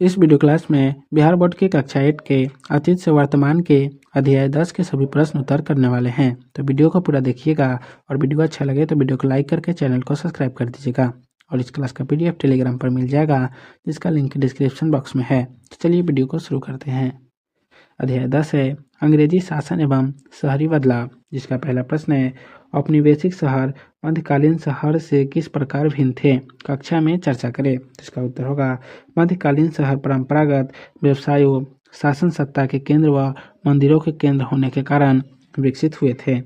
इस video class में Bihar board की कक्षा 8 के अतीत से वर्तमान के अध्याय 10 के सभी प्रश्न उत्तर करने वाले हैं। तो वीडियो को पूरा देखिएगा और वीडियो अच्छा लगे तो वीडियो को लाइक करके चैनल को सब्सक्राइब कर दीजिएगा। और इस क्लास का पीडीएफ टेलीग्राम पर मिल जाएगा, जिसका लिंक डिस्क्रिप्शन बॉक्स में है। तो चलिए वीडियो को शुरू करते हैं। अध्याय 10 है अंग्रेजी शासन एवं शहरी बदलाव, जिसका पहला प्रश्न है औपनिवेशिक शहर मध्यकालीन शहर से किस प्रकार भिन्न थे, कक्षा में चर्चा करें। इसका उत्तर होगा मध्यकालीन शहर परंपरागत व्यवसायों, शासन सत्ता के केंद्र व मंदिरों के केंद्र होने के कारण विकसित हुए थे,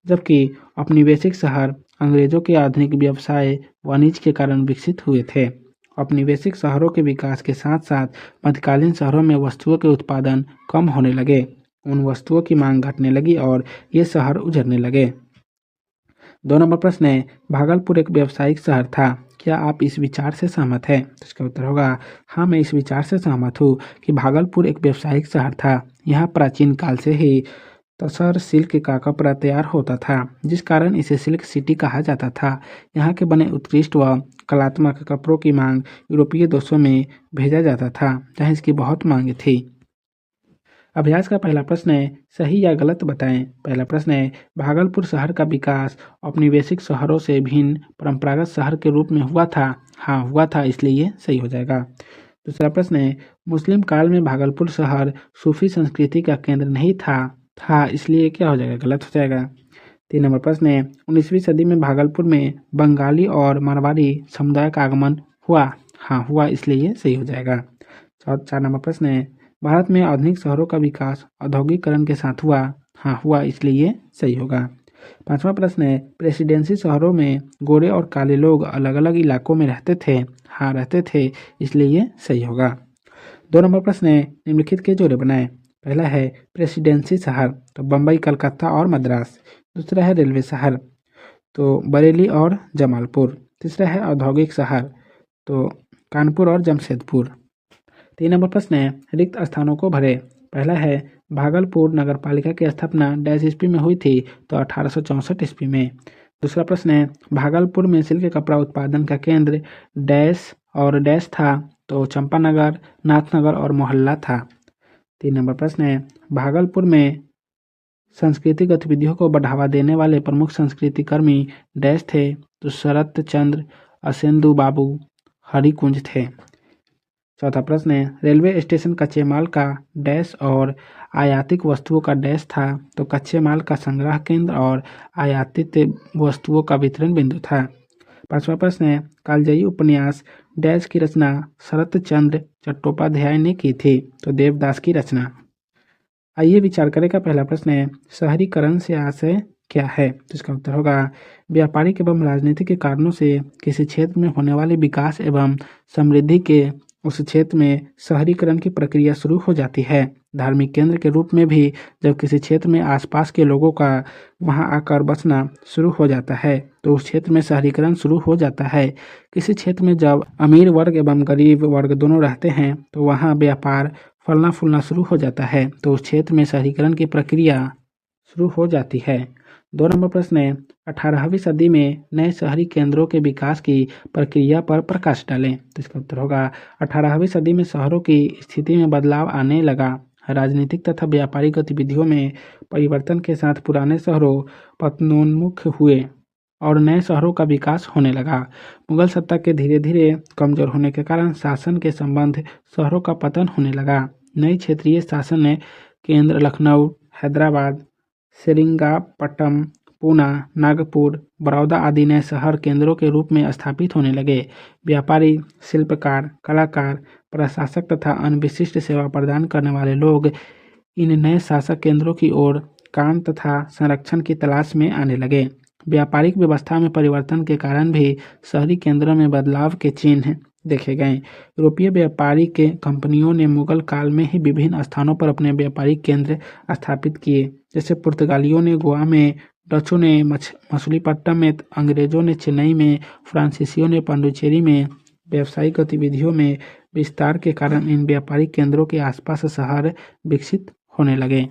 जबकि औपनिवेशिक शहर अंग्रेजों के आधुनिक व्यवसाय वाणिज्य के कारण विकसित हुए थे। औपनिवेशिक शहरों के विकास के साथ साथ मध्यकालीन शहरों में वस्तुओं के उत्पादन कम होने लगे, उन वस्तुओं की मांग घटने लगी और ये शहर उजड़ने लगे। 2 नंबर प्रश्न है भागलपुर एक व्यावसायिक शहर था, क्या आप इस विचार से सहमत हैं। तो इसका उत्तर होगा हाँ, मैं इस विचार से सहमत हूँ कि भागलपुर एक व्यावसायिक शहर था। यहाँ प्राचीन काल से ही तसर सिल्क का कपड़ा तैयार होता था, जिस कारण इसे सिल्क सिटी कहा जाता था। यहाँ के बने उत्कृष्ट व कलात्मक कपड़ों की मांग यूरोपीय देशों में भेजा जाता था, जहाँ इसकी बहुत मांग थी। अभ्यास का पहला प्रश्न है सही या गलत बताएं। पहला प्रश्न है भागलपुर शहर का विकास औपनिवेशिक शहरों से भिन्न परंपरागत शहर के रूप में हुआ था। हाँ, हुआ था, इसलिए ये सही हो जाएगा। दूसरा प्रश्न है मुस्लिम काल में भागलपुर शहर सूफी संस्कृति का केंद्र नहीं था, इसलिए क्या हो जाएगा, गलत हो जाएगा। 3 नंबर प्रश्न है 19वीं सदी में भागलपुर में बंगाली और मारवाड़ी समुदाय का आगमन हुआ। हाँ, हुआ, इसलिए ये सही हो जाएगा। 4 नंबर प्रश्न है भारत में आधुनिक शहरों का विकास औद्योगिकरण के साथ हुआ। हाँ, हुआ, इसलिए ये सही होगा। 5वां प्रश्न है प्रेसिडेंसी शहरों में गोरे और काले लोग अलग अलग इलाकों में रहते थे। हाँ, रहते थे, इसलिए ये सही होगा। 2 नंबर प्रश्न है निम्नलिखित के जोड़े बनाएं। पहला है प्रेसिडेंसी शहर, तो बम्बई, कलकत्ता और मद्रास। दूसरा है रेलवे शहर, तो बरेली और जमालपुर। तीसरा है औद्योगिक शहर, तो कानपुर और जमशेदपुर। 3 नंबर प्रश्न है रिक्त स्थानों को भरे। पहला है भागलपुर नगर पालिका की स्थापना डैश ईस्वी में हुई थी, तो 1864 ईस्वी में। दूसरा प्रश्न है भागलपुर में सिल्क कपड़ा उत्पादन का केंद्र डैश और डैश था, तो चंपानगर, नाथनगर और मोहल्ला था। 3 नंबर प्रश्न है भागलपुर में सांस्कृतिक गतिविधियों को बढ़ावा देने वाले प्रमुख संस्कृति कर्मी डैश थे, तो शरत चंद्र, असेंदु बाबू, हरिकुंज थे। चौथा प्रश्न है रेलवे स्टेशन कच्चे माल का डैश और आयातित वस्तुओं का डैश था, तो कच्चे माल का संग्रह केंद्र और आयातित वस्तुओं का वितरण बिंदु था। 5वां प्रश्न है कालजयी उपन्यास डैश की रचना शरत चंद्र चट्टोपाध्याय ने की थी, तो देवदास की रचना। आइए विचार करें का पहला प्रश्न है शहरीकरण से आशय क्या है। तो इसका उत्तर होगा व्यापारिक एवं राजनीतिक के कारणों से किसी क्षेत्र में होने वाले विकास एवं समृद्धि के उस क्षेत्र में शहरीकरण की प्रक्रिया शुरू हो जाती है। धार्मिक केंद्र के रूप में भी जब किसी क्षेत्र में आसपास के लोगों का वहां आकर बसना शुरू हो जाता है, तो उस क्षेत्र में शहरीकरण शुरू हो जाता है। किसी क्षेत्र में जब अमीर वर्ग एवं गरीब वर्ग दोनों रहते हैं, तो वहां व्यापार फलना फूलना शुरू हो जाता है, तो उस क्षेत्र में शहरीकरण की प्रक्रिया शुरू हो जाती है। 2 नंबर प्रश्न है 18वीं सदी में नए शहरी केंद्रों के विकास की प्रक्रिया पर प्रकाश डालें। तो इसका उत्तर होगा 18वीं सदी में शहरों की स्थिति में बदलाव आने लगा। राजनीतिक तथा व्यापारिक गतिविधियों में परिवर्तन के साथ पुराने शहरों पतनोन्मुख हुए और नए शहरों का विकास होने लगा। मुगल सत्ता के धीरे धीरे कमजोर होने के कारण शासन के संबंध शहरों का पतन होने लगा। नई क्षेत्रीय शासन ने केंद्र लखनऊ, हैदराबाद, सेरिंगापट्टम, पूना, नागपुर, बड़ौदा आदि नए शहर केंद्रों के रूप में स्थापित होने लगे। व्यापारी, शिल्पकार, कलाकार, प्रशासक तथा अन्य विशिष्ट सेवा प्रदान करने वाले लोग इन नए शासक केंद्रों की ओर काम तथा संरक्षण की तलाश में आने लगे। व्यापारिक व्यवस्था में परिवर्तन के कारण भी शहरी केंद्रों में बदलाव के चिन्ह देखे गए। यूरोपीय व्यापारी के कंपनियों ने मुगल काल में ही विभिन्न स्थानों पर अपने व्यापारिक केंद्र स्थापित किए, जैसे पुर्तगालियों ने गोवा में, डचों ने मछलीपट्टनम में, अंग्रेजों ने चेन्नई में, फ्रांसीसियों ने पांडिचेरी में। व्यावसायिक गतिविधियों में विस्तार के कारण इन व्यापारिक केंद्रों के आसपास शहर विकसित होने लगे।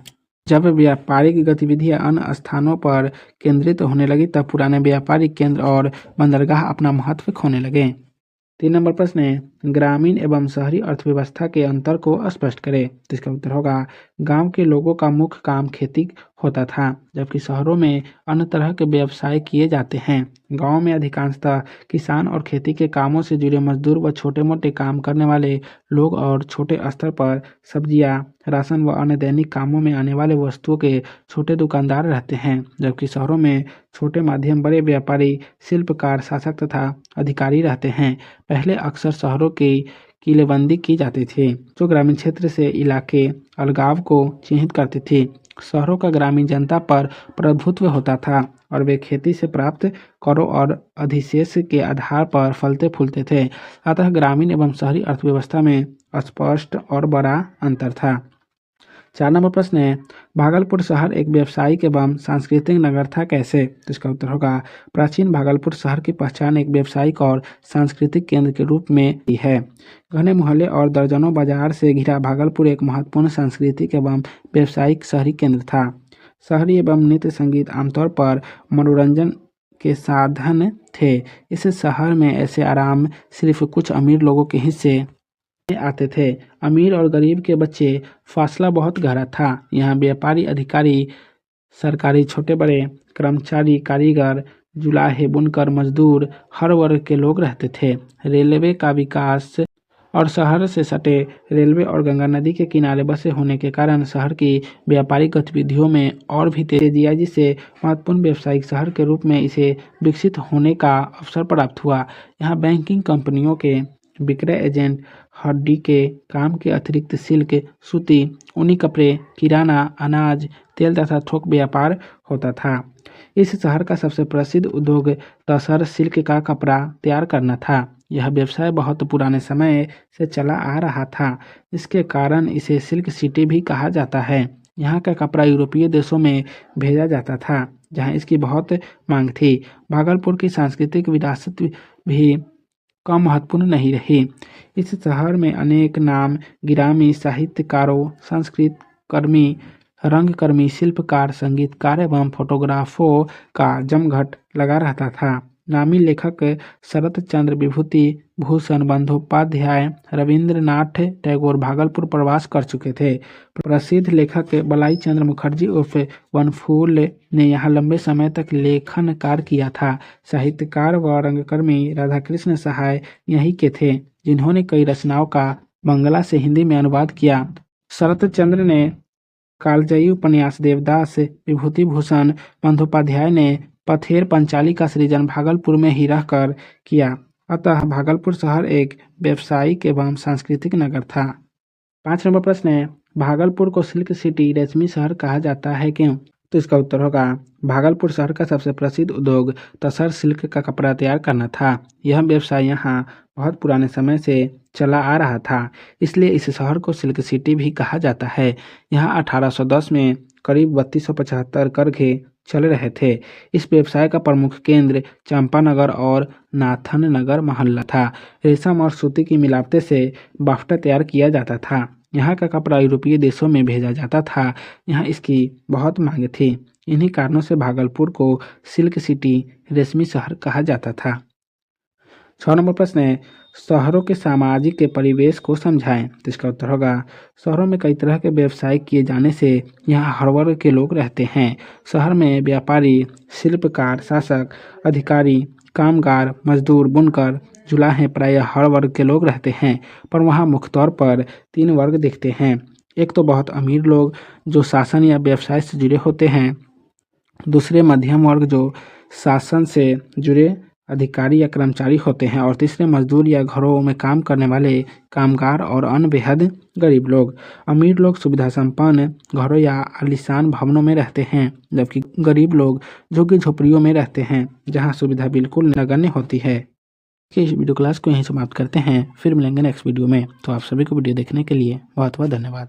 जब व्यापारिक गतिविधियां अन्य स्थानों पर केंद्रित होने लगी, तब पुराने व्यापारिक केंद्र और बंदरगाह अपना महत्व खोने लगे। 3 नंबर प्रश्न है, ग्रामीण एवं शहरी अर्थव्यवस्था के अंतर को स्पष्ट करें। तो इसका उत्तर होगा, गांव के लोगों का मुख्य काम खेती होता था, जबकि शहरों में अन्य तरह के व्यवसाय किए जाते हैं। गांव में अधिकांशतः किसान और खेती के कामों से जुड़े मजदूर व छोटे मोटे काम करने वाले लोग और छोटे स्तर पर सब्जियां, राशन व अन्य दैनिक कामों में आने वाले वस्तुओं के छोटे दुकानदार रहते हैं। जबकि शहरों में छोटे माध्यम बड़े व्यापारी, शिल्पकार, शासक तथा अधिकारी रहते हैं। पहले अक्सर शहरों की किलेबंदी की जाती थी, जो ग्रामीण क्षेत्र से इलाके अलगाव को चिन्हित करती थी। शहरों का ग्रामीण जनता पर प्रभुत्व होता था और वे खेती से प्राप्त करों और अधिशेष के आधार पर फलते फूलते थे। अतः ग्रामीण एवं शहरी अर्थव्यवस्था में स्पष्ट और बड़ा अंतर था। 4 नंबर प्रश्न है, भागलपुर शहर एक व्यावसायिक एवं सांस्कृतिक नगर था कैसे? तो इसका उत्तर होगा, प्राचीन भागलपुर शहर की पहचान एक व्यावसायिक और सांस्कृतिक केंद्र के रूप में ही है। घने मोहल्ले और दर्जनों बाजार से घिरा भागलपुर एक महत्वपूर्ण सांस्कृतिक एवं व्यावसायिक शहरी केंद्र था। शहरी एवं नृत्य संगीत आमतौर पर मनोरंजन के साधन थे। इस शहर में ऐसे आराम सिर्फ कुछ अमीर लोगों के हिस्से में आते थे। अमीर और गरीब के बच्चे फासला बहुत गहरा था। यहाँ व्यापारी, अधिकारी, सरकारी छोटे बड़े कर्मचारी, कारीगर, जुलाहे, बुनकर, मजदूर हर वर्ग के लोग रहते थे। रेलवे का विकास और शहर से सटे रेलवे और गंगा नदी के किनारे बसे होने के कारण शहर की व्यापारिक गतिविधियों में और भी तेजी आई, जिससे महत्वपूर्ण व्यावसायिक शहर के रूप में इसे विकसित होने का अवसर प्राप्त हुआ। यहाँ बैंकिंग कंपनियों के विक्रय एजेंट, हड्डी के काम के अतिरिक्त सिल्क, सूती, ऊनी कपड़े, किराना, अनाज, तेल तथा थोक व्यापार होता था। इस शहर का सबसे प्रसिद्ध उद्योग तसर सिल्क का कपड़ा तैयार करना था। यह व्यवसाय बहुत पुराने समय से चला आ रहा था, इसके कारण इसे सिल्क सिटी भी कहा जाता है। यहाँ का कपड़ा यूरोपीय देशों में भेजा जाता था, जहाँ इसकी बहुत मांग थी। भागलपुर की सांस्कृतिक विरासत भी कम महत्वपूर्ण नहीं रही। इस शहर में अनेक नाम गिरामी साहित्यकारों, संस्कृत कर्मी, रंगकर्मी, शिल्पकार, संगीतकार एवं फोटोग्राफरों का जमघट लगा रहता था। नामी लेखक शरत चंद्र विभूति भूषण बंदोपाध्याय, रविंद्रनाथ टैगोर भागलपुर प्रवास कर चुके थे। प्रसिद्ध लेखक बलाई चंद्र मुखर्जी उर्फ वनफूल ने यहाँ लंबे समय तक लेखन कार्य किया था। साहित्यकार व रंगकर्मी राधाकृष्ण सहाय यहीं के थे, जिन्होंने कई रचनाओं का बंगला से हिंदी में अनुवाद किया। शरत चंद्र ने कालजयी उपन्यास, देवदास, विभूति भूषण बंदोपाध्याय ने पथेर पंचाली का सृजन भागलपुर में ही रहकर किया। अतः भागलपुर शहर एक व्यावसायिक एवं सांस्कृतिक नगर था। 5 नंबर प्रश्न है, भागलपुर को सिल्क सिटी, रेशमी शहर कहा जाता है क्यों? तो इसका उत्तर होगा, भागलपुर शहर का सबसे प्रसिद्ध उद्योग तसर सिल्क का कपड़ा तैयार करना था। यह व्यवसाय यहाँ बहुत पुराने समय से चला आ रहा था, इसलिए इस शहर को सिल्क सिटी भी कहा जाता है। यहाँ 1810 में करीब 3275 करघे चल रहे थे। इस व्यवसाय का प्रमुख केंद्र चंपानगर और नाथनगर मोहल्ला था। रेशम और सूती की मिलावट से बाफ्टा तैयार किया जाता था। यहाँ का कपड़ा यूरोपीय देशों में भेजा जाता था। यहाँ इसकी बहुत मांग थी। इन्हीं कारणों से भागलपुर को सिल्क सिटी, रेशमी शहर कहा जाता था। 6 नंबर प्रश्न है, शहरों के सामाजिक के परिवेश को समझाएं। तो इसका उत्तर होगा, शहरों में कई तरह के व्यवसाय किए जाने से यहाँ हर वर्ग के लोग रहते हैं। शहर में व्यापारी, शिल्पकार, शासक, अधिकारी, कामगार, मजदूर, बुनकर, जुलाहे प्रायः हर वर्ग के लोग रहते हैं। पर वहाँ मुख्य तौर पर 3 वर्ग दिखते हैं। एक तो बहुत अमीर लोग जो शासन या व्यवसाय से जुड़े होते हैं। दूसरे मध्यम वर्ग जो शासन से जुड़े अधिकारी या कर्मचारी होते हैं। और तीसरे मजदूर या घरों में काम करने वाले कामगार और अन्य बेहद गरीब लोग। अमीर लोग सुविधा संपन्न घरों या आलीशान भवनों में रहते हैं, जबकि गरीब लोग झुग्गी झोपड़ियों में रहते हैं, जहां सुविधा बिल्कुल नगण्य होती है। इस वीडियो क्लास को यहीं समाप्त करते हैं, फिर मिलेंगे नेक्स्ट वीडियो में। तो आप सभी को वीडियो देखने के लिए बहुत बहुत धन्यवाद।